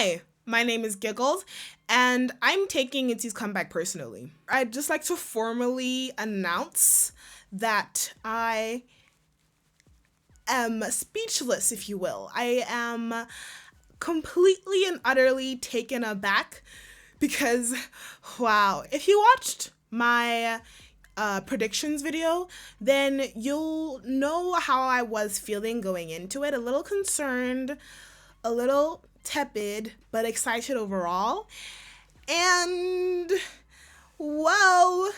Hi, my name is Giggles, and I'm taking ITZY's comeback personally. I'd just like to formally announce that I am speechless, if you will. I am completely and utterly taken aback because, wow, if you watched my predictions video, then you'll know how I was feeling going into it. A little concerned, a little tepid, but excited overall. And whoa,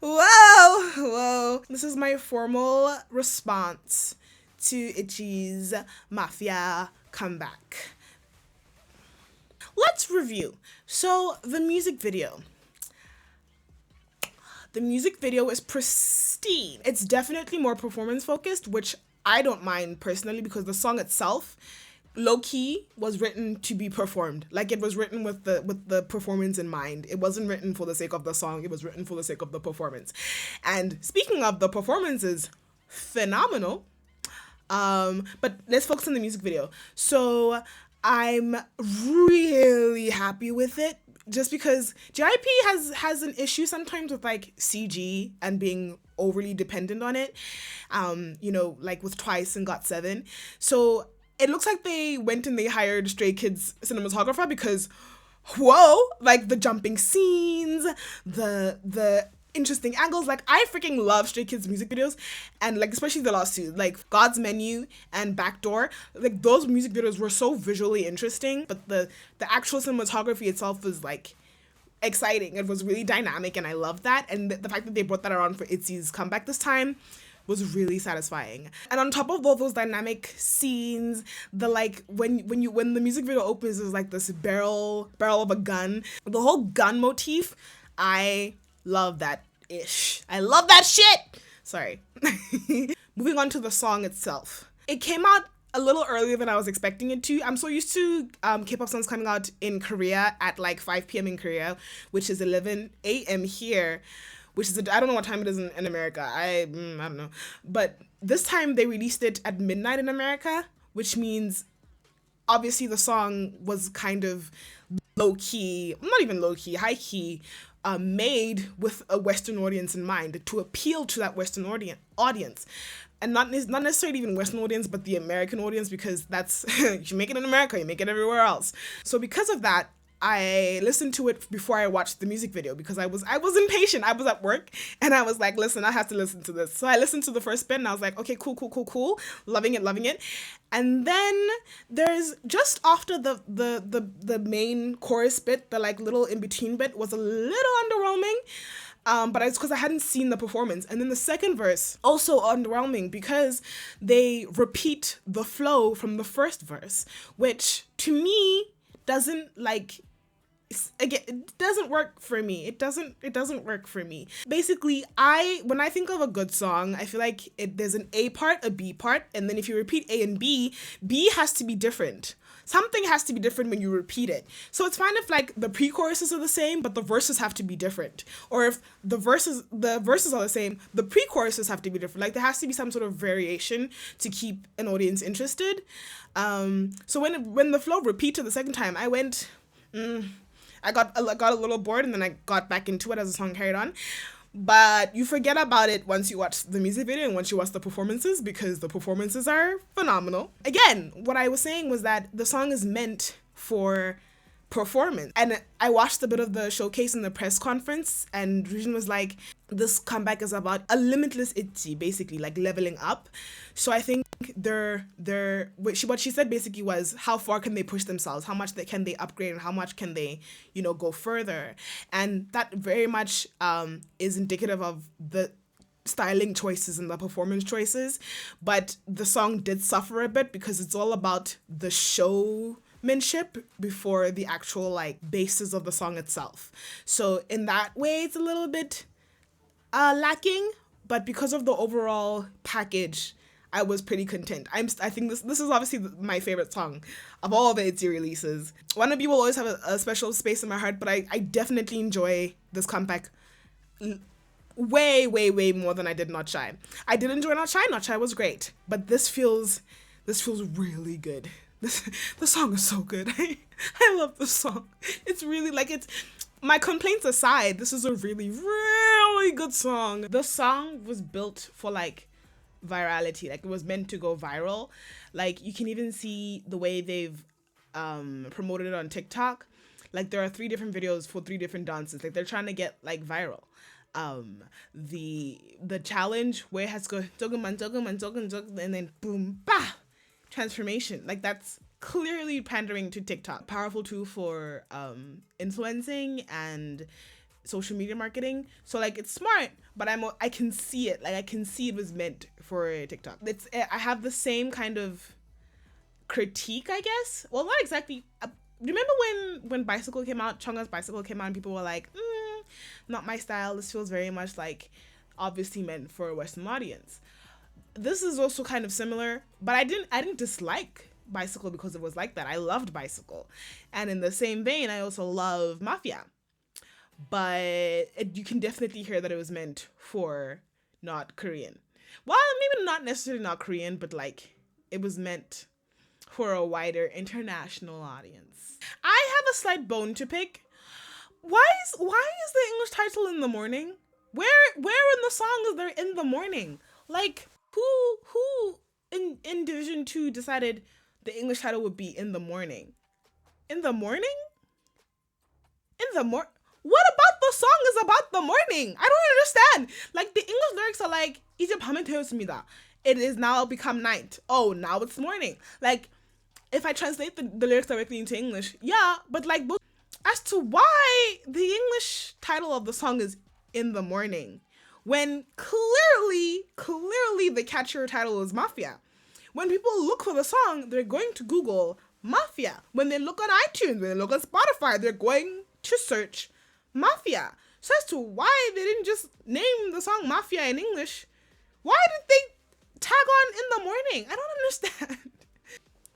whoa. This is my formal response to ITZY's Mafia comeback. Let's review. So, the music video. The music video is pristine. It's definitely more performance focused, which I don't mind personally because the song itself, low-key, was written to be performed. Like, it was written with the performance in mind. It wasn't written for the sake of the song, it was written for the sake of the performance. And speaking of, the performance is phenomenal. But let's focus on the music video. So I'm really happy with it, just because JYP has an issue sometimes with like CG and being overly dependent on it. Like with Twice and GOT7. So it looks like they went and they hired Stray Kids cinematographer because, whoa, like the jumping scenes, the interesting angles. Like, I freaking love Stray Kids music videos, and like especially the last two, like God's Menu and Backdoor. Like, those music videos were so visually interesting, but the actual cinematography itself was like exciting. It was really dynamic, and I loved that. And the fact that they brought that around for ITZY's comeback this time was really satisfying. And on top of all those dynamic scenes, the like when the music video opens, is like this barrel of a gun. The whole gun motif, I love that ish. I love that shit. Sorry. Moving on to the song itself. It came out a little earlier than I was expecting it to. I'm so used to K-pop songs coming out in Korea at like 5 p.m. in Korea, which is 11 a.m. here, which is, I don't know what time it is in America. I don't know. But this time they released it at midnight in America, which means obviously the song was kind of low-key, not even low-key, high-key, made with a Western audience in mind, to appeal to that Western audience. And not necessarily even Western audience, but the American audience, because that's, you make it in America, you make it everywhere else. So because of that, I listened to it before I watched the music video because I was impatient. I was at work and I was like, listen, I have to listen to this. So I listened to the first bit and I was like, okay, cool. Loving it. And then there's just after the main chorus bit, the like little in-between bit was a little underwhelming. But it's because I hadn't seen the performance. And then the second verse, also underwhelming because they repeat the flow from the first verse, which to me doesn't like, again, it doesn't work for me. It doesn't work for me. Basically, when I think of a good song, I feel like there's an A part, a B part, and then if you repeat A and B has to be different. Something has to be different when you repeat it. So it's fine if like the pre-choruses are the same, but the verses have to be different. Or if the verses are the same, the pre-choruses have to be different. Like, there has to be some sort of variation to keep an audience interested. So when the flow repeated the second time, I went, I got a little bored, and then I got back into it as the song carried on. But you forget about it once you watch the music video and once you watch the performances, because the performances are phenomenal. Again, what I was saying was that the song is meant for performance. And I watched a bit of the showcase and the press conference, and Regine was like, this comeback is about a limitless ITZY, basically, like leveling up. So I think what she said basically was, how far can they push themselves? How much can they upgrade, and how much can they, go further? And that very much is indicative of the styling choices and the performance choices. But the song did suffer a bit because it's all about the showmanship before the actual like basis of the song itself. So in that way, it's a little bit lacking, but because of the overall package, I was pretty content. I think this is obviously my favorite song of all the ITZY releases. Wanna Be will always have a special space in my heart, but I definitely enjoy this comeback way more than I did Not Shy. I did enjoy Not Shy. Not Shy was great, but this feels really good. The song is so good. I love the song. It's really like it's my complaints aside, this is a really, really good song. The song was built for like virality. Like it was meant to go viral. Like you can even see the way they've promoted it on TikTok. Like there are 3 different videos for 3 different dances. Like they're trying to get like viral. The challenge where it has to go and then boom bah transformation. Like that's clearly pandering to TikTok. Powerful tool for influencing and social media marketing. So like it's smart, but I can see it. Like I can see it was meant for TikTok. I have the same kind of critique, I guess. Well, not exactly. Remember when Bicycle came out, Chungha's Bicycle came out, and people were like, not my style. This feels very much like obviously meant for a Western audience. This is also kind of similar, but I didn't dislike Bicycle because it was like that. I loved Bicycle, and in the same vein, I also love Mafia. But you can definitely hear that it was meant for not Korean. Well, maybe not necessarily not Korean, but like it was meant for a wider international audience. I have a slight bone to pick. Why is the English title in the morning? Where in the song is there in the morning? Like who in Division 2 decided the English title would be in the morning? In the morning? What about the song is about the morning? I don't understand. Like the English lyrics are like 이제 밤이 되었습니다. It is now become night. Oh, now it's morning. Like if I translate the lyrics directly into English, yeah, but like as to why the English title of the song is in the morning when clearly the catchier title is Mafia. When people look for the song, they're going to Google Mafia. When they look on iTunes, when they look on Spotify, they're going to search Mafia. So as to why they didn't just name the song Mafia in English, why did they tag on in the morning? I don't understand.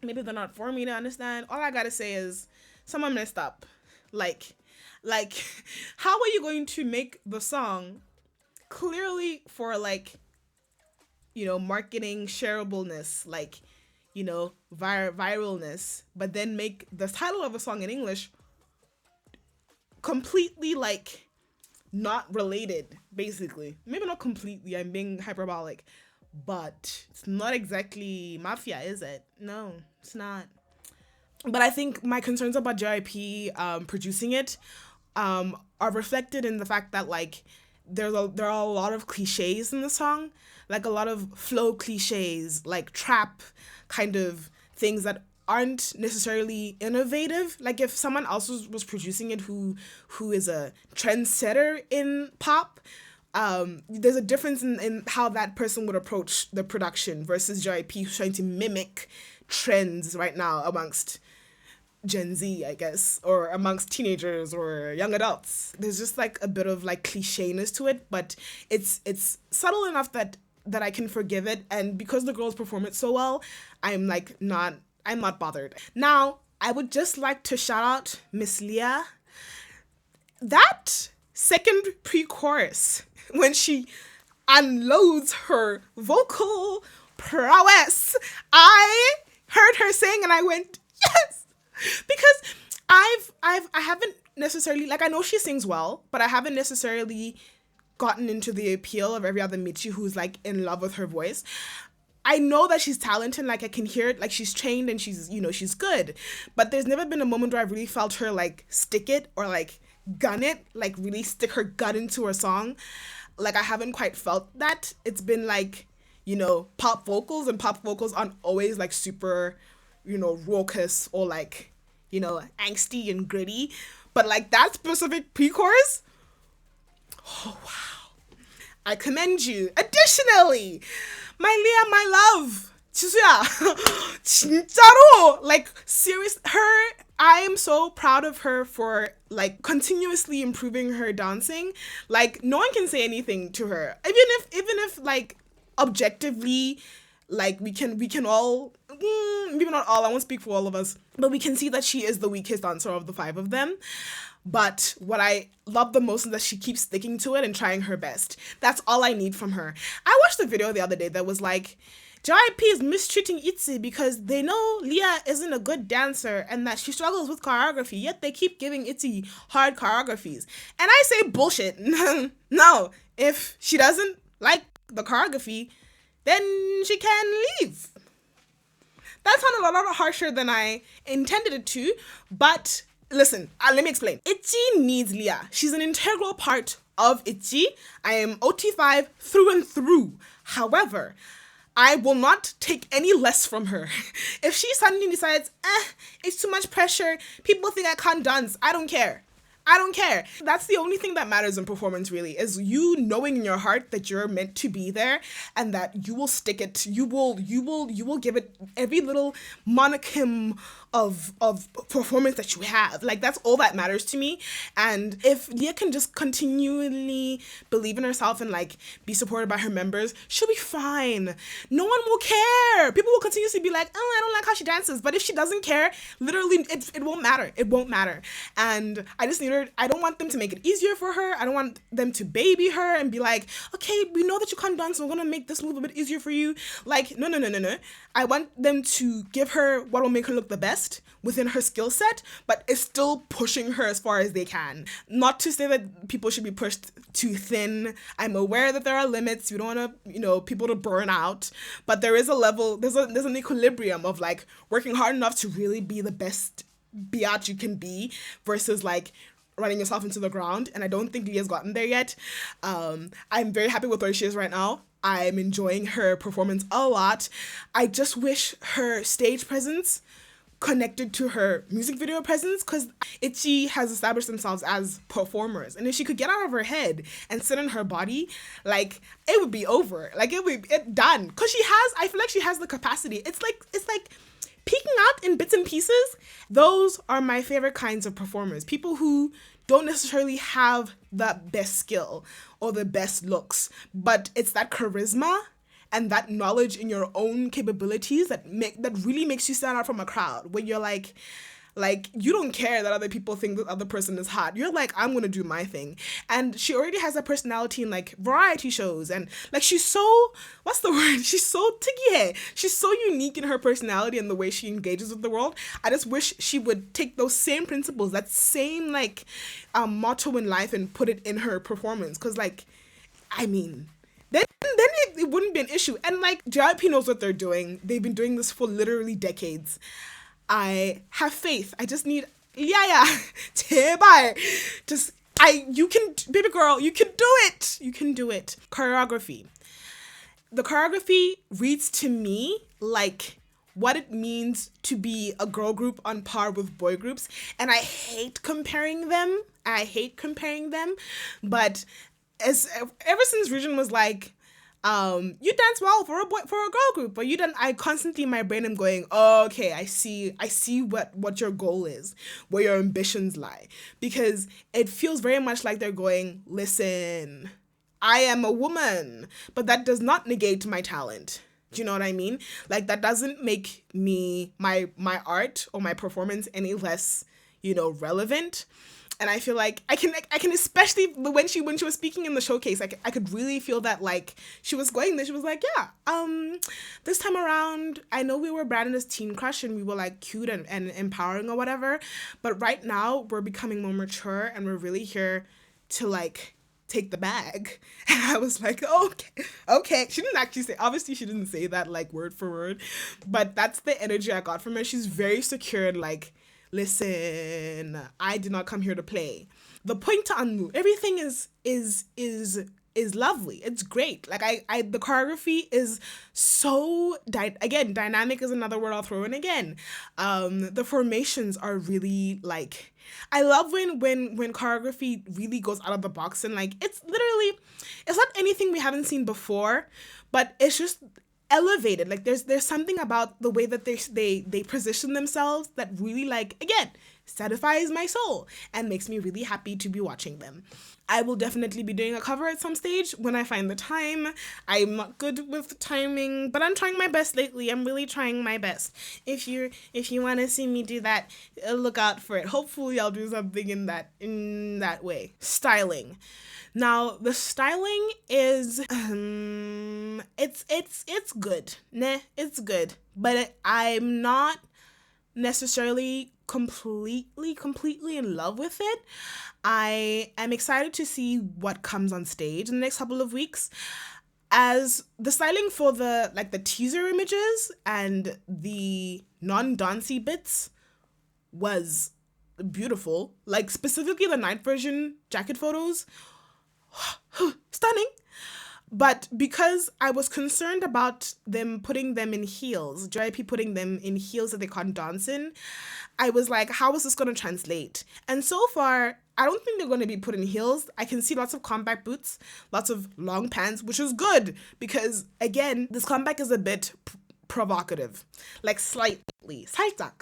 Maybe they're not for me to understand. All I gotta say is someone messed up. Like, how are you going to make the song clearly for like, marketing shareableness, like, viralness, but then make the title of a song in English completely like not related, basically. Maybe not completely, I'm being hyperbolic, but it's not exactly Mafia, is it? No, it's not. But I think my concerns about JYP producing it are reflected in the fact that like there are a lot of cliches in the song, like a lot of flow cliches, like trap kind of things that aren't necessarily innovative. Like if someone else was producing it who is a trendsetter in pop, there's a difference in how that person would approach the production versus JYP who's trying to mimic trends right now amongst Gen Z, I guess, or amongst teenagers or young adults. There's just like a bit of like clichéness to it, but it's subtle enough that I can forgive it, and because the girls perform it so well, I'm not bothered. Now, I would just like to shout out Miss Leah. That second pre-chorus, when she unloads her vocal prowess, I heard her sing and I went, yes! Because I haven't necessarily, like, I know she sings well, but I haven't necessarily gotten into the appeal of every other Michi who's like in love with her voice. I know that she's talented, like I can hear it, like she's trained and she's, she's good. But there's never been a moment where I've really felt her like stick it or like gun it, like really stick her gut into her song. Like I haven't quite felt that. It's been like, pop vocals, and pop vocals aren't always like super, raucous or like, angsty and gritty. But like that specific pre-chorus, oh wow, I commend you. Additionally, my Leah, my love, 지수야, 진짜로, like serious, I am so proud of her for like continuously improving her dancing. Like no one can say anything to her, even if like objectively, like we can all, maybe not all, I won't speak for all of us, but we can see that she is the weakest dancer of the 5 of them. But what I love the most is that she keeps sticking to it and trying her best. That's all I need from her. I watched a video the other day that was like, JYP is mistreating ITZY because they know Leah isn't a good dancer and that she struggles with choreography, yet they keep giving ITZY hard choreographies. And I say bullshit. No, if she doesn't like the choreography, then she can leave. That sounded a lot harsher than I intended it to, but listen, let me explain. ITZY needs Leah. She's an integral part of ITZY. I am OT5 through and through. However, I will not take any less from her. If she suddenly decides, it's too much pressure, people think I can't dance, I don't care. That's the only thing that matters in performance, really, is you knowing in your heart that you're meant to be there and that you will stick it. You will give it every little monicum of performance that you have. Like, that's all that matters to me. And if Leah can just continually believe in herself and like be supported by her members, she'll be fine. No one will care. People will continuously be like, oh, I don't like how she dances. But if she doesn't care, literally it won't matter. It won't matter. And I just need her. I don't want them to make it easier for her. I don't want them to baby her and be like, okay, we know that you can't dance, so we're gonna make this move a bit easier for you. Like, no. I want them to give her what will make her look the best within her skill set, but it's still pushing her as far as they can. Not to say that people should be pushed too thin. I'm aware that there are limits. We don't want to, people to burn out, but there is a level, there's an equilibrium of like working hard enough to really be the best biatch you can be versus like running yourself into the ground. And I don't think Leah's gotten there yet. I'm very happy with where she is right now. I'm enjoying her performance a lot. I just wish her stage presence connected to her music video presence, because ITZY has established themselves as performers, and if she could get out of her head and sit in her body, like, it would be over. Like, it would be done, because I feel like she has the capacity. It's like peeking out in bits and pieces. Those are my favorite kinds of performers. People who don't necessarily have the best skill or the best looks, but it's that charisma and that knowledge in your own capabilities that really makes you stand out from a crowd. When you're like you don't care that other people think the other person is hot. You're like, I'm gonna do my thing. And she already has that personality in like variety shows, and like she's so, what's the word? She's so ticky. She's so unique in her personality and the way she engages with the world. I just wish she would take those same principles, that same like motto in life, and put it in her performance. Cause like, I mean, then it wouldn't be an issue. And like, JYP knows what they're doing. They've been doing this for literally decades. I have faith. I just need, baby girl, you can do it. You can do it. Choreography. The choreography reads to me like what it means to be a girl group on par with boy groups. And I hate comparing them. But ever since Region was like, you dance well for a girl group, but I constantly in my brain am going, oh, okay, I see what your goal is, where your ambitions lie, because it feels very much like they're going, listen, I am a woman, but that does not negate my talent. Do you know what I mean? Like, that doesn't make me my art or my performance any less, relevant. And I feel like I can especially when she was speaking in the showcase, I could really feel that, like, she was going there. She was like, this time around, I know we were branded as teen crush and we were like cute and empowering or whatever, but right now we're becoming more mature and we're really here to like take the bag. And I was like, okay. She didn't actually say, obviously she didn't say that like word for word, but that's the energy I got from her. She's very secure and like, listen, I did not come here to play. The point to Unmu, everything is lovely. It's great. Like, the choreography is so dynamic is another word I'll throw in again. The formations are really like, I love when choreography really goes out of the box and like, it's not anything we haven't seen before, but it's just elevated. Like, there's something about the way that they position themselves that really, like, again, satisfies my soul and makes me really happy to be watching them. I will definitely be doing a cover at some stage when I find the time. I'm not good with timing, but I'm trying my best lately. I'm really trying my best. If you want to see me do that, look out for it. Hopefully I'll do something in that way. Styling. Now, the styling is it's good. Nah, it's good. But I'm not necessarily completely in love with it. I am excited to see what comes on stage in the next couple of weeks, as the styling for the teaser images and the non-dancey bits was beautiful. Like, specifically the night version jacket photos, stunning. But because I was concerned about them putting them in heels, JYP putting them in heels that they can't dance in, I was like, how is this going to translate? And so far, I don't think they're going to be put in heels. I can see lots of combat boots, lots of long pants, which is good because, again, this comeback is a bit provocative. Like, slightly. 살짝.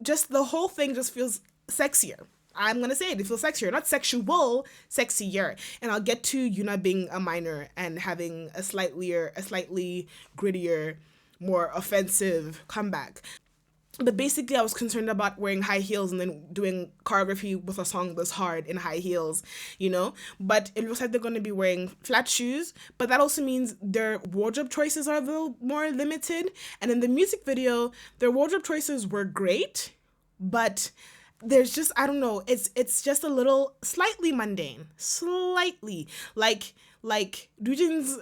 Just the whole thing just feels sexier. I'm going to say it feels sexier. Not sexual, sexier. And I'll get to Yuna being a minor and having a slightly grittier, more offensive comeback. But basically, I was concerned about wearing high heels and then doing choreography with a song this hard in high heels, But it looks like they're going to be wearing flat shoes. But that also means their wardrobe choices are a little more limited. And in the music video, their wardrobe choices were great, but there's just, I don't know, it's just a little slightly mundane. Slightly. Like Dujin's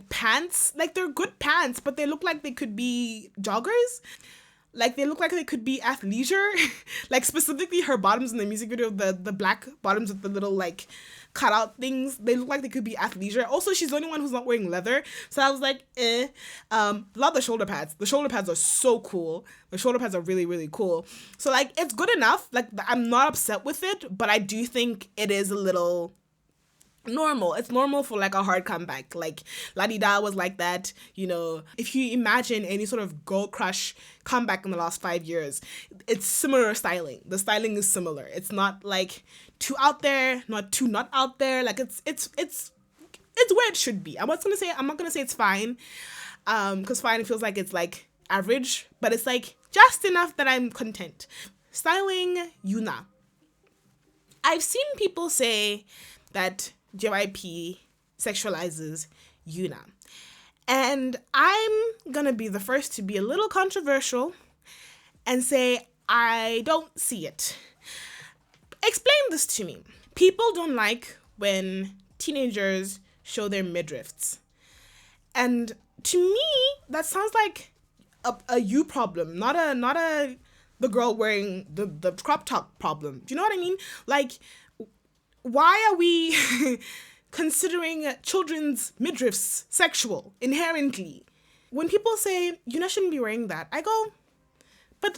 pants, they're good pants, but they look like they could be joggers. They look like they could be athleisure. Specifically her bottoms in the music video, the black bottoms with the little cutout things, they look like they could be athleisure. Also, she's the only one who's not wearing leather, so I was like, love the shoulder pads. The shoulder pads are so cool. The shoulder pads are really, really cool. So it's good enough. I'm not upset with it, but I do think it is a little normal. It's normal for a hard comeback. La Di Da was like that, If you imagine any sort of girl crush comeback in the last 5 years, it's similar styling. The styling is similar. It's not too out there, not too not out there. It's where it should be. I'm not gonna say it's fine, because fine feels like it's average, but it's just enough that I'm content. Styling Yuna. I've seen people say that JYP sexualizes Yuna. And I'm gonna be the first to be a little controversial and say I don't see it. Explain this to me. People don't like when teenagers show their midriffs. And to me, that sounds like a you problem, not a the girl wearing the crop top problem. Do you know what I mean? Why are we considering children's midriffs sexual inherently? When people say, Yuna shouldn't be wearing that, I go, but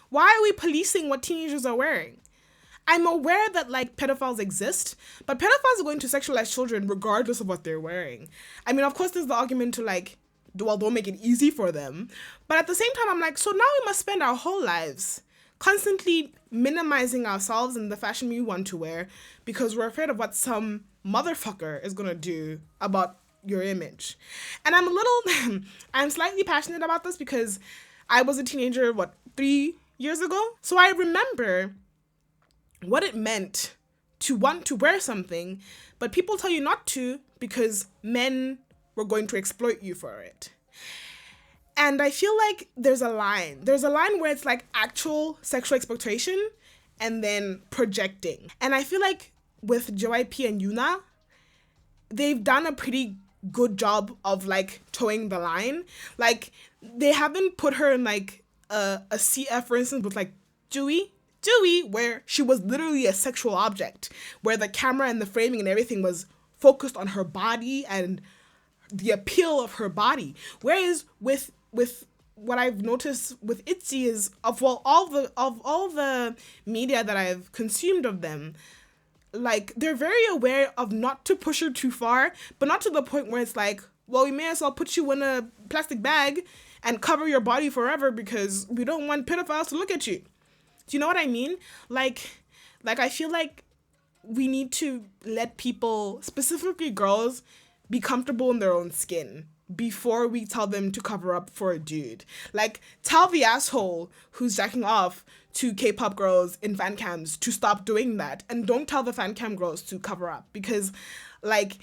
why are we policing what teenagers are wearing? I'm aware that pedophiles exist, but pedophiles are going to sexualize children regardless of what they're wearing. I mean, of course, there's the argument to don't make it easy for them. But at the same time, I'm so now we must spend our whole lives constantly minimizing ourselves and the fashion we want to wear because we're afraid of what some motherfucker is gonna do about your image. And I'm slightly passionate about this because I was a teenager, 3 years ago? So I remember what it meant to want to wear something, but people tell you not to because men were going to exploit you for it. And I feel like there's a line. There's a line where it's actual sexual exploitation and then projecting. And I feel like with JYP and Yuna, they've done a pretty good job of towing the line. They haven't put her in a CF, for instance, with Dewey, where she was literally a sexual object, where the camera and the framing and everything was focused on her body and the appeal of her body. Whereas with what I've noticed with ITZY is of all the media that I've consumed of them, they're very aware of not to push her too far, but not to the point where it's we may as well put you in a plastic bag and cover your body forever because we don't want pedophiles to look at you. Do you know what I mean? Like I feel like we need to let people, specifically girls, be comfortable in their own skin before we tell them to cover up for a dude. Like, tell the asshole who's jacking off to K-pop girls in fan cams to stop doing that, and don't tell the fan cam girls to cover up, because like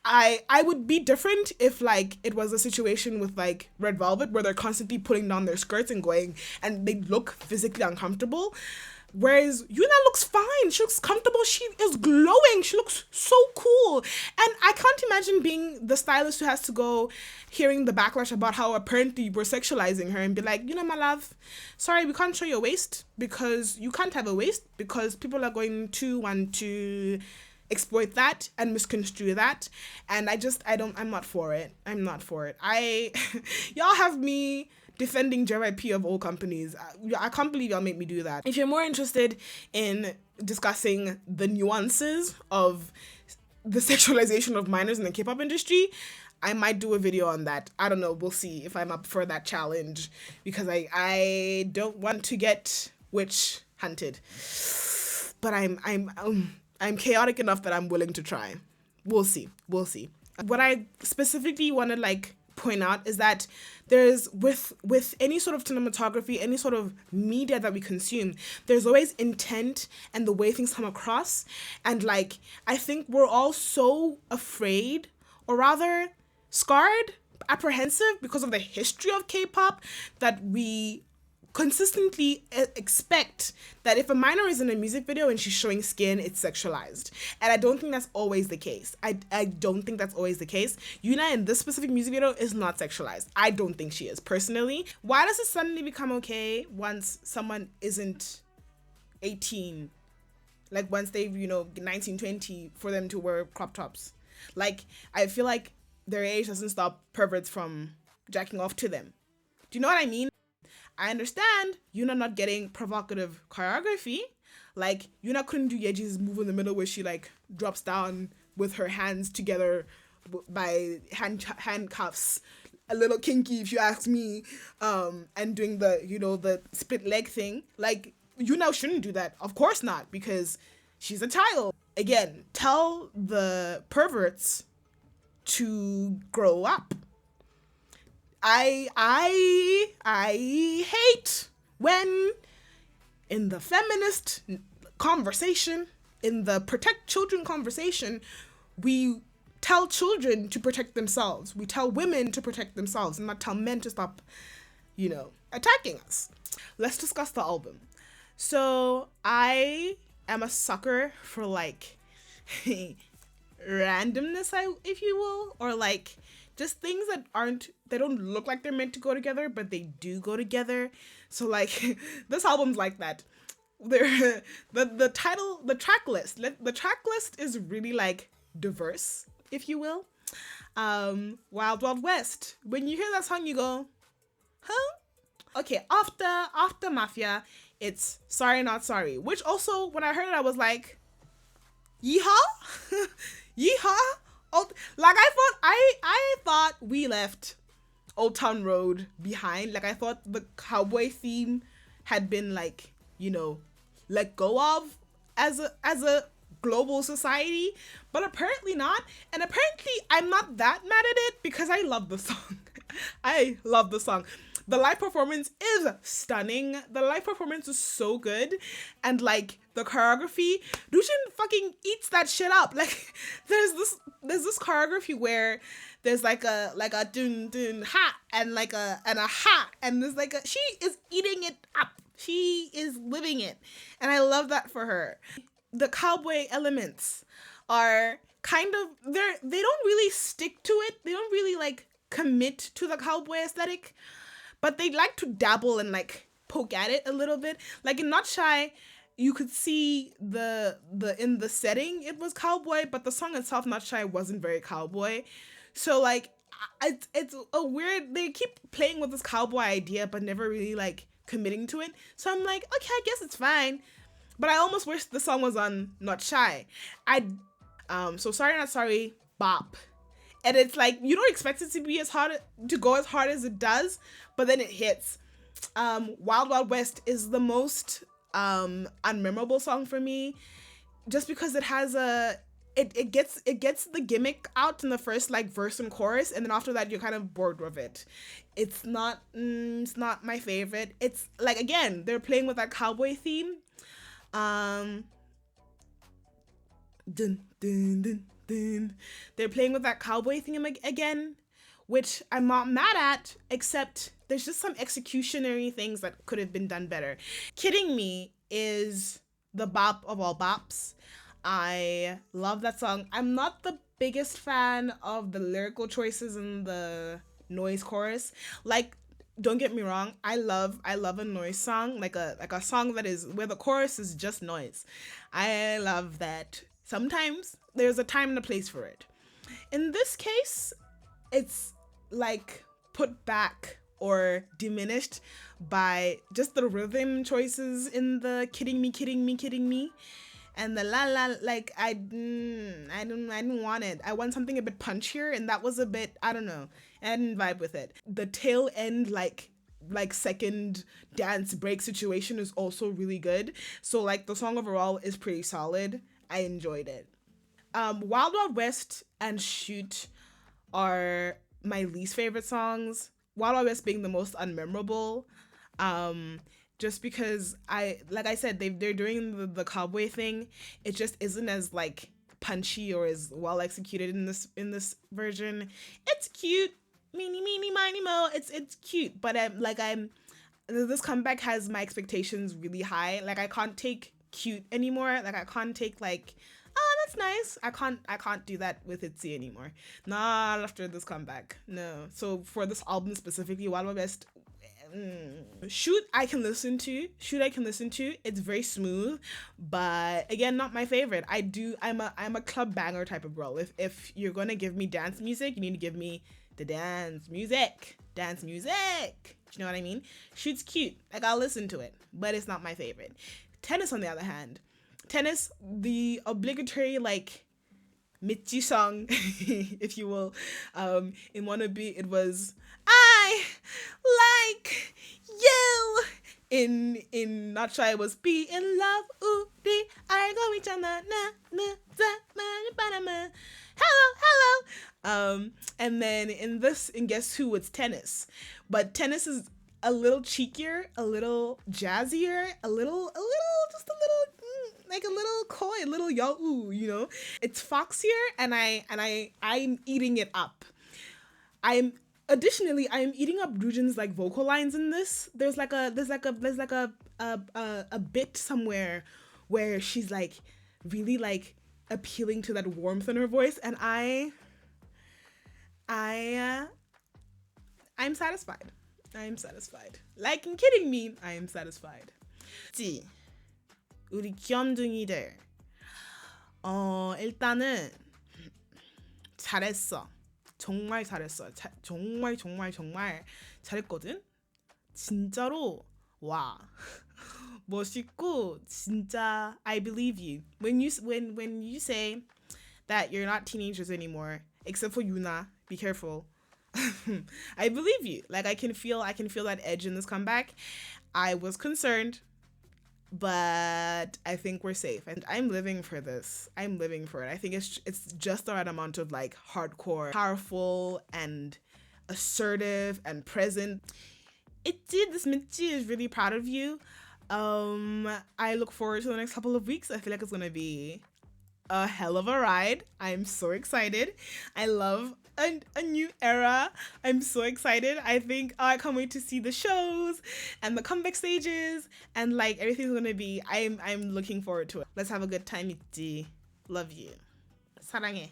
I would be different if like it was a situation with like Red Velvet where they're constantly pulling down their skirts and going, and they look physically uncomfortable. Whereas Yuna looks fine. She looks comfortable. She is glowing. She looks so cool. And I can't imagine being the stylist who has to go hearing the backlash about how apparently we're sexualizing her and be like, you know, my love, sorry, we can't show your waist because you can't have a waist because people are going to want to exploit that and misconstrue that. And I'm not for it. I'm not for it. Y'all have me defending JYP of all companies. I can't believe y'all make me do that. If you're more interested in discussing the nuances of the sexualization of minors in the K-pop industry, I might do a video on that. I don't know. We'll see if I'm up for that challenge, because I don't want to get witch hunted. But I'm chaotic enough that I'm willing to try. We'll see. We'll see. What I specifically want to like point out is that there's with any sort of cinematography, any sort of media that we consume, there's always intent and the way things come across. And like, I think we're all so afraid, or rather scarred, apprehensive because of the history of K-pop, that we consistently expect that if a minor is in a music video and she's showing skin, it's sexualized. And I don't think that's always the case. I don't think that's always the case. Yuna in this specific music video is not sexualized. I don't think she is, personally. Why does it suddenly become okay once someone isn't 18? Like once they've, 19, 20, for them to wear crop tops? Like, I feel like their age doesn't stop perverts from jacking off to them. Do you know what I mean? I understand Yuna not getting provocative choreography. Like, Yuna couldn't do Yeji's move in the middle where she, like, drops down with her hands together by handcuffs. A little kinky, if you ask me. And doing the, the split leg thing. Like, Yuna shouldn't do that. Of course not, because she's a child. Again, tell the perverts to grow up. I hate when in the feminist conversation, in the protect children conversation, we tell children to protect themselves. We tell women to protect themselves and not tell men to stop, attacking us. Let's discuss the album. So I am a sucker for like randomness, if you will, or like just things they don't look like they're meant to go together, but they do go together. So like this album's like that. The track list is really like diverse, if you will. Wild Wild West. When you hear that song, you go, huh? Okay, after Mafia, it's Sorry Not Sorry, which also when I heard it, I was like, yeehaw, yeehaw. Oh, like I thought we left Old Town Road behind. Like I thought the cowboy theme had been like, let go of as a global society, but apparently not. And apparently I'm not that mad at it because I love the song. I love the song. The live performance is stunning. The live performance is so good. And like the choreography, Dushin fucking eats that shit up. Like there's this choreography where there's like a dun dun ha and like a ha, and there's like she is eating it up. She is living it. And I love that for her. The cowboy elements are kind of they don't really stick to it. They don't really like commit to the cowboy aesthetic. But they like to dabble and like poke at it a little bit. Like in Not Shy, you could see the in the setting it was cowboy, but the song itself, Not Shy, wasn't very cowboy. So like it's a weird, they keep playing with this cowboy idea but never really like committing to it. So I'm like, okay, I guess it's fine. But I almost wish the song was on Not Shy. So Sorry Not Sorry, bop. And it's like, you don't expect it to be to go as hard as it does, but then it hits. Wild Wild West is the most unmemorable song for me, just because it has it gets the gimmick out in the first like verse and chorus, and then after that you're kind of bored with it. It's not my favorite. It's like, again, they're playing with that cowboy theme. um dun, dun, dun, dun. They're playing with that cowboy theme again, which I'm not mad at, except there's just some executionary things that could have been done better. Kidding Me is the bop of all bops. I love that song. I'm not the biggest fan of the lyrical choices in the noise chorus. Like, don't get me wrong, I love a noise song, like a song that is where the chorus is just noise. I love that. Sometimes there's a time and a place for it. In this case, it's like put back or diminished by just the rhythm choices in the kidding me, kidding me, kidding me, and the la la. Like, I didn't want it. I want something a bit punchier, and that was a bit, I don't know. I didn't vibe with it. The tail end, like second dance break situation is also really good. So like the song overall is pretty solid. I enjoyed it. Wild Wild West and Shoot are my least favorite songs. Wild Wild West being the most unmemorable. Um, just because, like I said, they're doing the cowboy thing. It just isn't as like punchy or as well executed in this version. It's cute, meeny meeny miny mo. It's cute, but I'm this comeback has my expectations really high. Like, I can't take cute anymore. Like, I can't take like, oh, that's nice. I can't do that with ITZY anymore. Not after this comeback. No. So for this album specifically, one of my best. Shoot I can listen to. It's very smooth, but again, not my favorite. I'm a club banger type of girl. If you're gonna give me dance music, you need to give me the dance music. Do you know what I mean? Shoot's cute. Like, I'll listen to it, but it's not my favorite. Tennis, on the other hand, the obligatory like Mitzi song, if you will. In Wannabe, it was I like you. In Not Shy, it was be in love. Ooh, be I go each other. Na na na. Hello. And then in Guess Who, it's Tennis, but Tennis is a little cheekier, a little jazzier, just a little, like a little coy, a little yo, It's foxier, and I'm eating it up. I'm eating up Rujin's like vocal lines in this. There's like a bit somewhere where she's like really like appealing to that warmth in her voice, and I'm satisfied. Like, in Kidding Me, I am satisfied. 우리 귀염둥이들. 일단은 잘했어. 정말 잘했어. 정말 잘했거든. 진짜로 와. 멋있고 진짜 I believe you. When you say that you're not teenagers anymore, except for Yuna, be careful. I believe you. Like, I can feel that edge in this comeback. I was concerned, but I think we're safe, and I'm living for this. I'm living for it. I think it's just the right amount of like hardcore, powerful, and assertive and present. This Mitzi is really proud of you. I look forward to the next couple of weeks. I feel like it's gonna be a hell of a ride. I'm so excited. I love a new era. I'm so excited. I can't wait to see the shows and the comeback stages, and like everything's gonna be. I'm looking forward to it. Let's have a good time, 있지. Love you. 사랑해.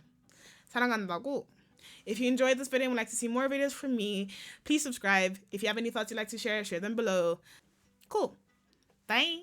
사랑한다고. If you enjoyed this video and would like to see more videos from me, please subscribe. If you have any thoughts you'd like to share them below. Cool. Bye.